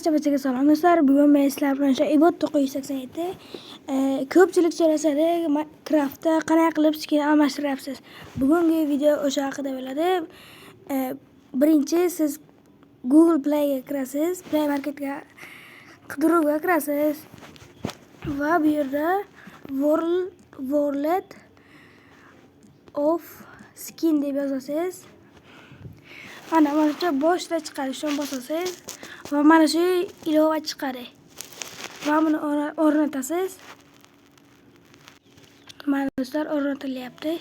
Barchaga salom do'stlar. Bugun men sizlar bilan Ibot 987 ko'pchilik so'rasadi, Minecraftda qanday qilib skin almashtiryapsiz? Bugungi video o'sha haqida bo'ladi. Birinchi siz Google Play ga kirasiz, Play Marketga qidiruvga kirasiz va bu yerda World of Skin deb yozasiz. Mana buncha boshda chiqadi, shuni bosasiz va mana shu ilova chiqadi. Va buni o'rnatasiz. Mana do'stlar, o'rnatilyapti.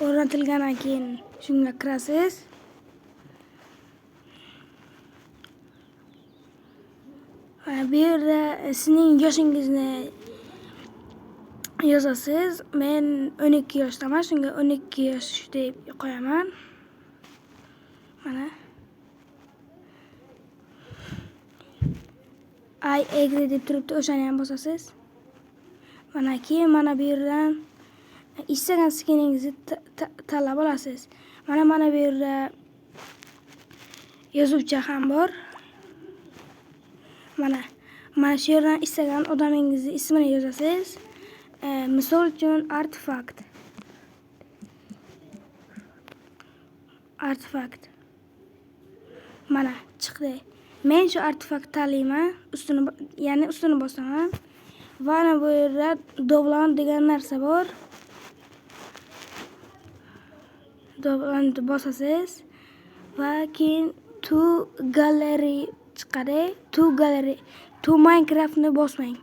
O'rnatilgandan keyin shunga kirasiz. Mana bu yerda sizning yoshingizni yozasiz. Men 12 yoshdaman, shunga 12 yosh deb qo'yaman. Mana I agree deb turibdi, o'shani ham bosasiz. Mana keyin mana bu yerdan istagan skiningizni tanlab olasiz. Mana bu yerda yozuvcha ham bor. Mana shu yerdan istagan odamingizni ismini yozasiz. Misol uchun artefakt. Mana chiqdi. Men shu artefakt tanlayman, ustini bosaman. Va bu yerda do'blon degan narsa bor. Do'blonni bosasiz va keyin to gallery chiqadi. To Minecraftni bosmang.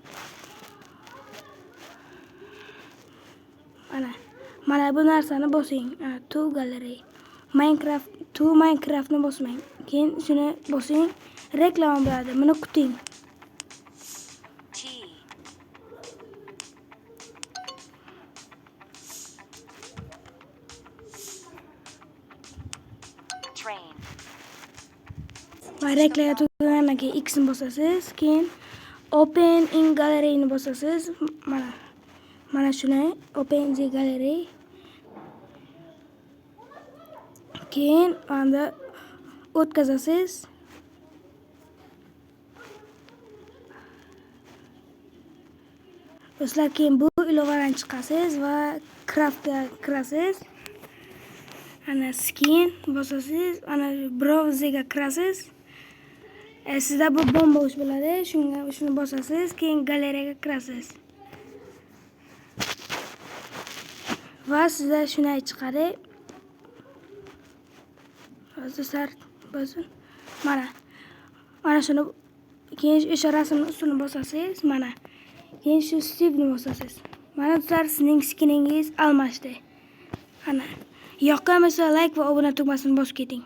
Mana bu narsani bosing. To gallery. Minecraftni bosmang. Keyin shuni bosing. Reklama bo'ladi. Buni kuting. Va reklama tugagandan keyin X ni bosasiz. Keyin Open in Gallery ni bosasiz. Mana shuni Open in Gallery. Keyin unda o'tkazasiz. Do'stlar, keyin bu ilovadan chiqasiz va craftga kirasiz. Ana skin bosasiz, ana browserga kirasiz. Sizda bu bomba bo'sh bo'ladi, shuni bosasiz, keyin galeriyaga kirasiz. Va sizda shunday chiqadi. Do'stlar, bosin. Mana shuni keyin o'sha rasmning ustini bosasiz, mana. Keyin shu Steve'ni bosasiz. Mana do'stlar, sizning skiningiz almashdi. Yoqqan bo'lsa like va obuna tugmasini bosib keting.